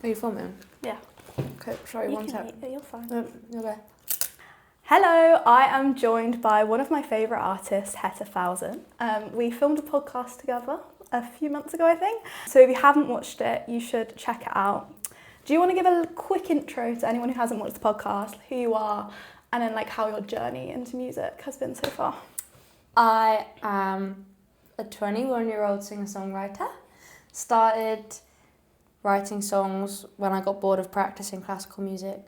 Are you filming? Yeah. Okay, sorry, one sec. You're fine. You're there. Hello, I am joined by one of my favourite artists, Hetta Falzon. We filmed a podcast together a few months ago, I think. So if you haven't watched it, you should check it out. Do you want to give a quick intro to anyone who hasn't watched the podcast, who you are, and then like how your journey into music has been so far? I am a 21-year-old singer-songwriter. Started writing songs when I got bored of practicing classical music,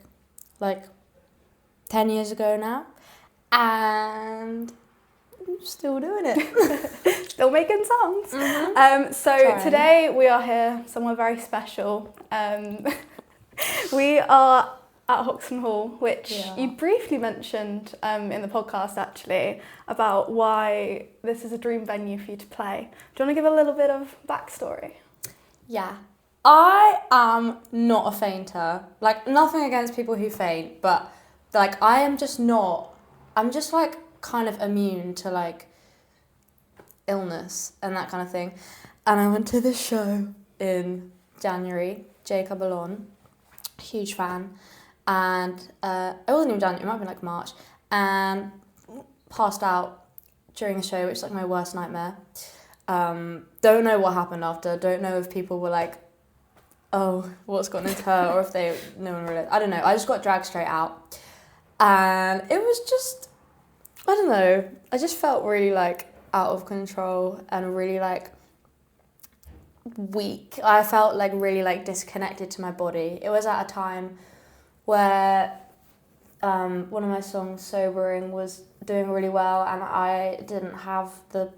like 10 years ago now, and I'm still doing it. Still making songs. Mm-hmm. Today we are here somewhere very special. We are at Hoxton Hall, which you briefly mentioned in the podcast actually, about why this is a dream venue for you to play. Do you want to give a little bit of backstory? Yeah. I am not a fainter. Like, nothing against people who faint, but like I'm just like kind of immune to like illness and that kind of thing. And I went to this show in January, Jacob Alon, huge fan, and it wasn't even January, it might have been like March, and passed out during the show, which is like my worst nightmare. Don't know what happened after, don't know if people were like, oh, what's gotten into her, or if no one realised, I don't know, I just got dragged straight out. And it was just, I don't know, I just felt really like out of control and really like weak. I felt like really like disconnected to my body. It was at a time where one of my songs, Sobering, was doing really well, and I didn't have the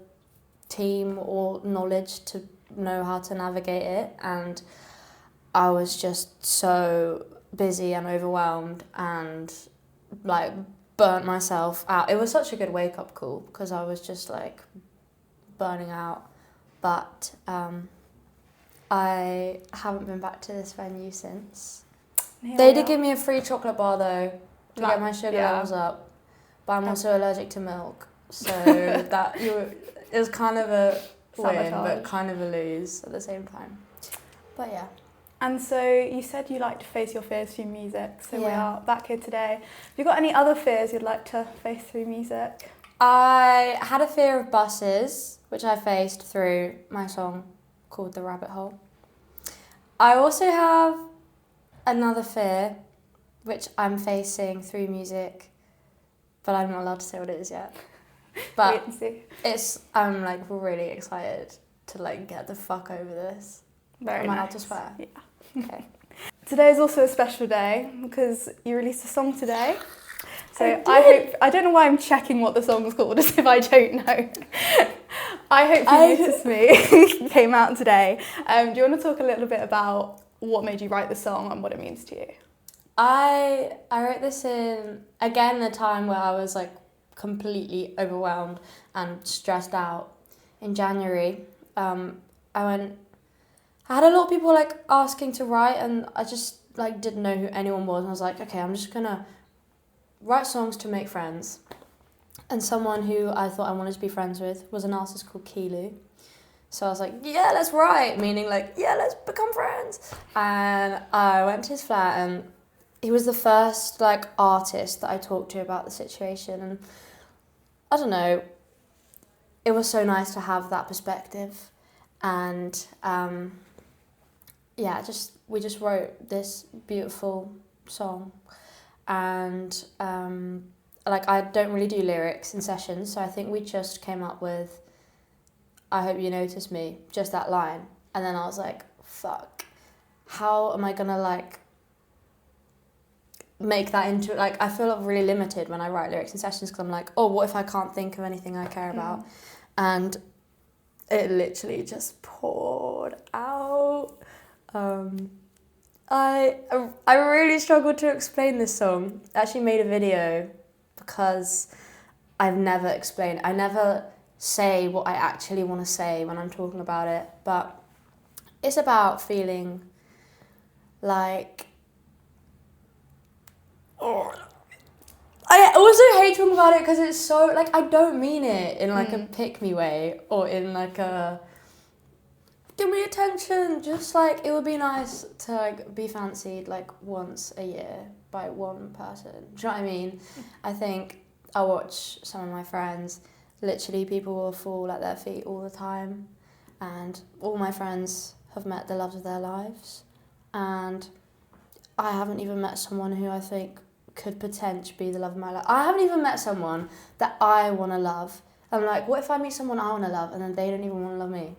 team or knowledge to know how to navigate it, and I was just so busy and overwhelmed and like burnt myself out. It was such a good wake-up call because I was just like burning out, but I haven't been back to this venue since. They did give me a free chocolate bar though to get my sugar levels up, but I'm also allergic to milk, so it was kind of a win but kind of a lose at the same time. But yeah. And so you said you like to face your fears through music, so we are back here today. Have you got any other fears you'd like to face through music? I had a fear of buses, which I faced through my song called The Rabbit Hole. I also have another fear, which I'm facing through music, but I'm not allowed to say what it is yet. But I'm like really excited to like get the fuck over this. Very Am I nice. allowed to swear? Yeah. Okay. Today is also a special day because you released a song today. So I don't know why I'm checking what the song's called as if I don't know. I Hope You Notice Me came out today. Do you want to talk a little bit about what made you write the song and what it means to you? I wrote this in, again, a time where I was like completely overwhelmed and stressed out. In January, I had a lot of people like asking to write, and I just like didn't know who anyone was, and I was like, okay, I'm just gonna write songs to make friends. And someone who I thought I wanted to be friends with was an artist called Kilu. So I was like, yeah, let's write, meaning like, yeah, let's become friends. And I went to his flat, and he was the first like artist that I talked to about the situation, and I don't know, it was so nice to have that perspective. And we just wrote this beautiful song, and like I don't really do lyrics in sessions, so I think we just came up with I Hope You Notice Me, just that line, and then I was like, fuck, how am I gonna like make that into, like, I feel really limited when I write lyrics in sessions because I'm like, oh, what if I can't think of anything I care about? And it literally just poured out. I really struggled to explain this song. I actually made a video because I never say what I actually want to say when I'm talking about it, but it's about feeling like, I also hate talking about it because it's so, like, I don't mean it in like a pick me way or in like a give me attention. Just like, it would be nice to like be fancied like once a year by one person. Do you know what I mean? I think I watch some of my friends, literally people will fall at their feet all the time, and all my friends have met the love of their lives, and I haven't even met someone who I think could potentially be the love of my life. I haven't even met someone that I want to love. I'm like, what if I meet someone I want to love and then they don't even want to love me?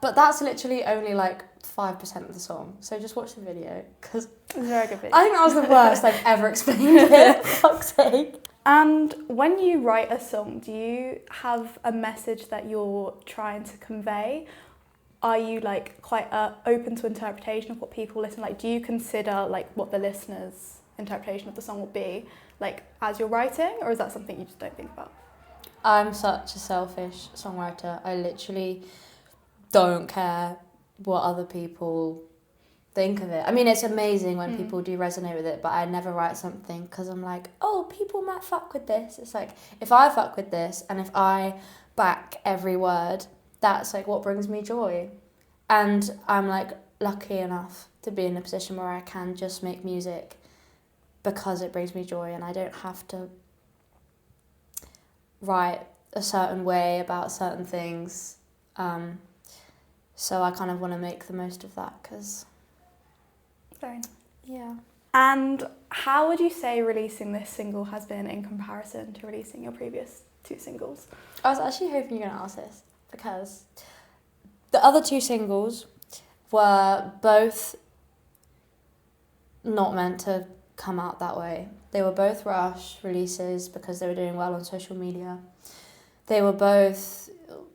But that's literally only like 5% of the song. So just watch the video, because It's a very good video. I think that was the worst I've ever explained it, for fuck's sake. And when you write a song, do you have a message that you're trying to convey? Are you like quite open to interpretation of what people listen? Like, do you consider like what the listener's interpretation of the song will be, like as you're writing, or is that something you just don't think about? I'm such a selfish songwriter. I literally don't care what other people think of it. I mean, it's amazing when people do resonate with it, but I never write something because I'm like, oh, people might fuck with this. It's like, if I fuck with this and if I back every word, that's like what brings me joy. And I'm like lucky enough to be in a position where I can just make music because it brings me joy, and I don't have to write a certain way about certain things. So I kind of want to make the most of that, because Very nice. yeah. And how would you say releasing this single has been in comparison to releasing your previous 2 singles? I was actually hoping you were going to ask this, because the other 2 singles were both not meant to come out that way. They were both rush releases because they were doing well on social media. They were both,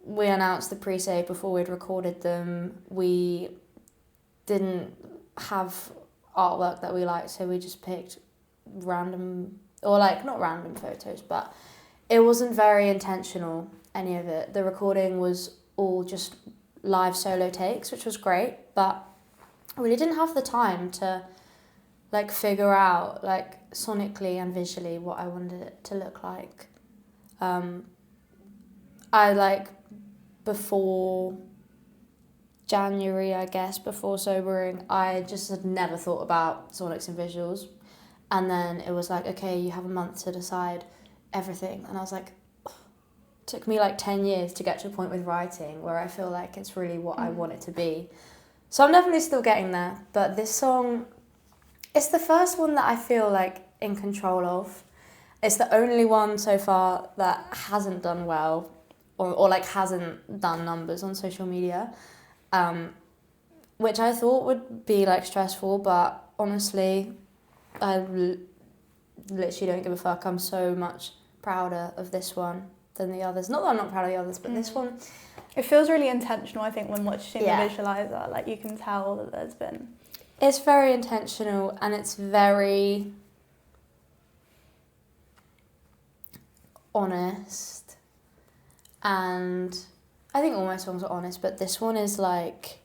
we announced the pre-save before we'd recorded them. We didn't have artwork that we liked, so we just picked random, or like not random photos, but it wasn't very intentional, any of it. The recording was all just live solo takes, which was great, but I really didn't have the time to like figure out like sonically and visually what I wanted it to look like. I like before January, I guess, before sobering, I just had never thought about sonics and visuals. And then it was like, okay, you have a month to decide everything. And I was like, it took me like 10 years to get to a point with writing where I feel like it's really what I want it to be. So I'm definitely still getting there. But this song, it's the first one that I feel like in control of. It's the only one so far that hasn't done well, or like hasn't done numbers on social media. Which I thought would be like stressful, but honestly, I literally don't give a fuck. I'm so much prouder of this one than the others. Not that I'm not proud of the others, but this one. It feels really intentional, I think, when watching Yeah. the visualizer. Like, you can tell that there's been... It's very intentional, and it's very honest. And I think all my songs are honest, but this one is like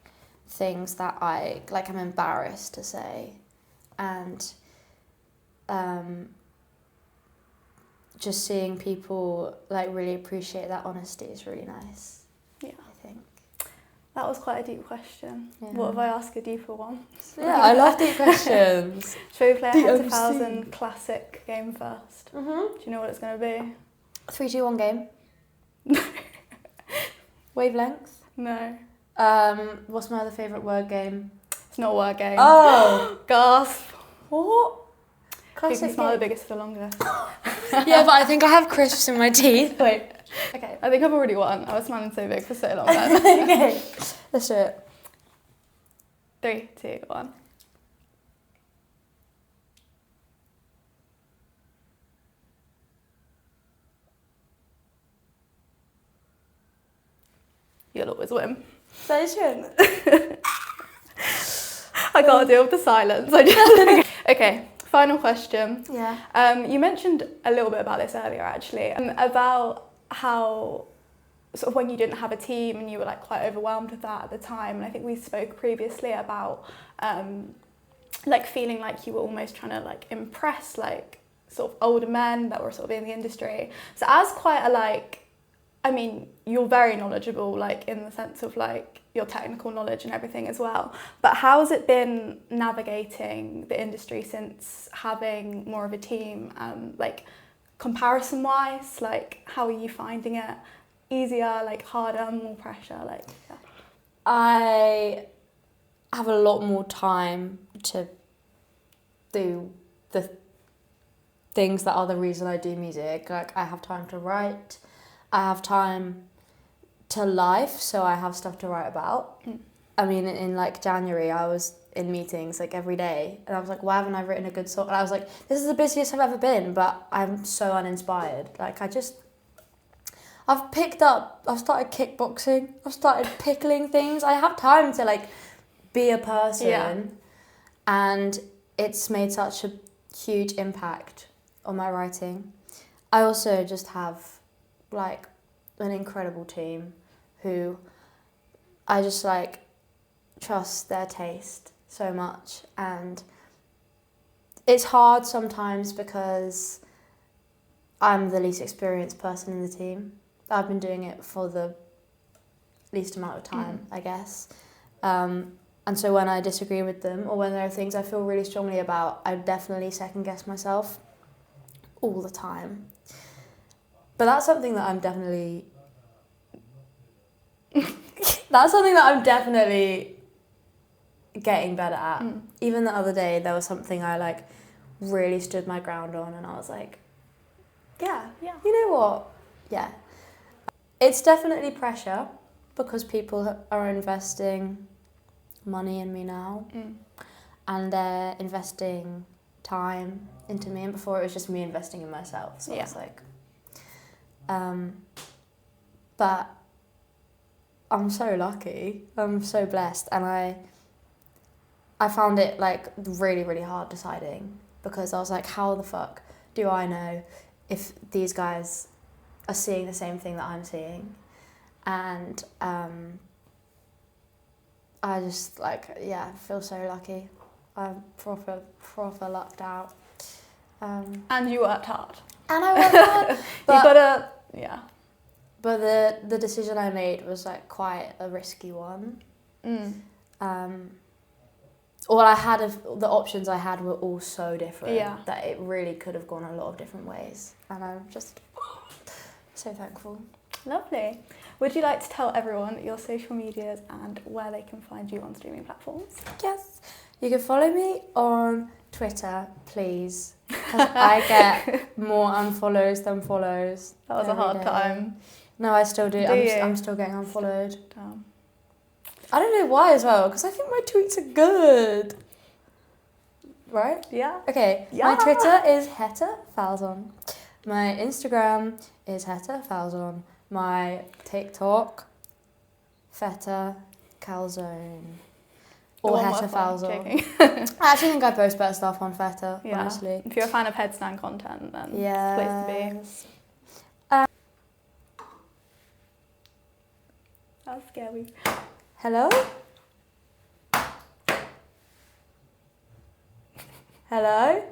things that I'm embarrassed to say. And just seeing people like really appreciate that honesty is really nice. Yeah. I think. That was quite a deep question. Yeah. What if I ask a deeper one? Yeah, I love deep questions. Shall we play a Hetta DMC. Falzon classic game first? Mm-hmm. Do you know what it's going to be? 3, 2, 1 game. Wavelength. No. What's my other favourite word game? It's not a word game. Oh! Gasp. What? You can Classic smile the game. biggest for the longest. Yeah, but I think I have crisps in my teeth. Wait. Okay. I think I've already won. I was smiling so big for so long then. Okay. Let's do it. 3, 2, 1. You'll always win. Station. I can't deal with the silence. I just... Okay, final question. Yeah. You mentioned a little bit about this earlier, actually, about how sort of when you didn't have a team and you were like quite overwhelmed with that at the time. And I think we spoke previously about like feeling like you were almost trying to like impress like sort of older men that were sort of in the industry. So as quite a like, I mean, you're very knowledgeable, like in the sense of like your technical knowledge and everything as well. But how has it been navigating the industry since having more of a team? Like comparison wise, like how are you finding it? Easier, like harder, more pressure? Like yeah. I have a lot more time to do the things that are the reason I do music. Like I have time to write, I have time to life, so I have stuff to write about. I mean, in like January, I was in meetings like every day, and I was like, why haven't I written a good song? And I was like, this is the busiest I've ever been, but I'm so uninspired. Like I've started kickboxing, I've started pickling things. I have time to like be a person, and it's made such a huge impact on my writing. I also just have like an incredible team who I just like trust their taste so much, and it's hard sometimes because I'm the least experienced person in the team. I've been doing it for the least amount of time, I guess. And so when I disagree with them, or when there are things I feel really strongly about, I definitely second guess myself all the time. But that's something that I'm definitely getting better at. Even the other day, there was something I like really stood my ground on, and I was like, yeah, you know what? Yeah. It's definitely pressure because people are investing money in me now, and they're investing time into me, and before it was just me investing in myself, so it's like but I'm so lucky, I'm so blessed, and I found it like really, really hard deciding, because I was like, how the fuck do I know if these guys are seeing the same thing that I'm seeing? And I just like, feel so lucky. I'm proper lucked out. And you worked hard. And I worked hard. But you gotta, But the decision I made was like quite a risky one. All I had the options I had were all so different that it really could have gone a lot of different ways, and I'm just so thankful. Lovely. Would you like to tell everyone your social medias and where they can find you on streaming platforms? Yes, you can follow me on Twitter, please, because I get more unfollows than follows. That was a hard time. No, I still do. I'm still getting unfollowed. Damn. I don't know why as well, because I think my tweets are good. Right? Yeah. Okay, my Twitter is Hetta Falzon. My Instagram is Hetta Falzon. My TikTok, Feta Calzone. Or Hetta Falzon. I actually think I post better stuff on Feta, honestly. If you're a fan of headstand content, then it's the place to be. That was scary. Hello? Hello?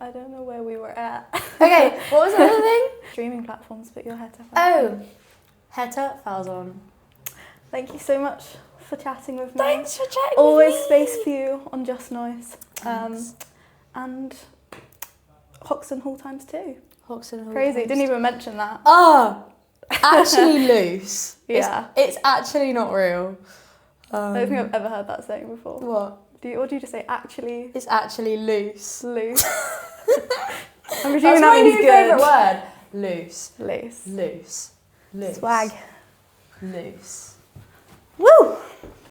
I don't know where we were at. Okay, what was the other thing? Streaming platforms, but you're Hetta Falzon. Oh, Hetta Falzon. Thank you so much for chatting with me. Thanks for chatting Always with me. space for you on Just Noise. And Hoxton Hall times 2. Hoxton Hall. Crazy, didn't even mention that. Oh, actually loose. Yeah. It's actually not real. I don't think I've ever heard that saying before. What? What do you just say? Actually? It's actually loose. Loose. I'm That's presuming that my means new good. favourite word. Loose. Loose. Loose. Loose. Swag. Loose. Woo!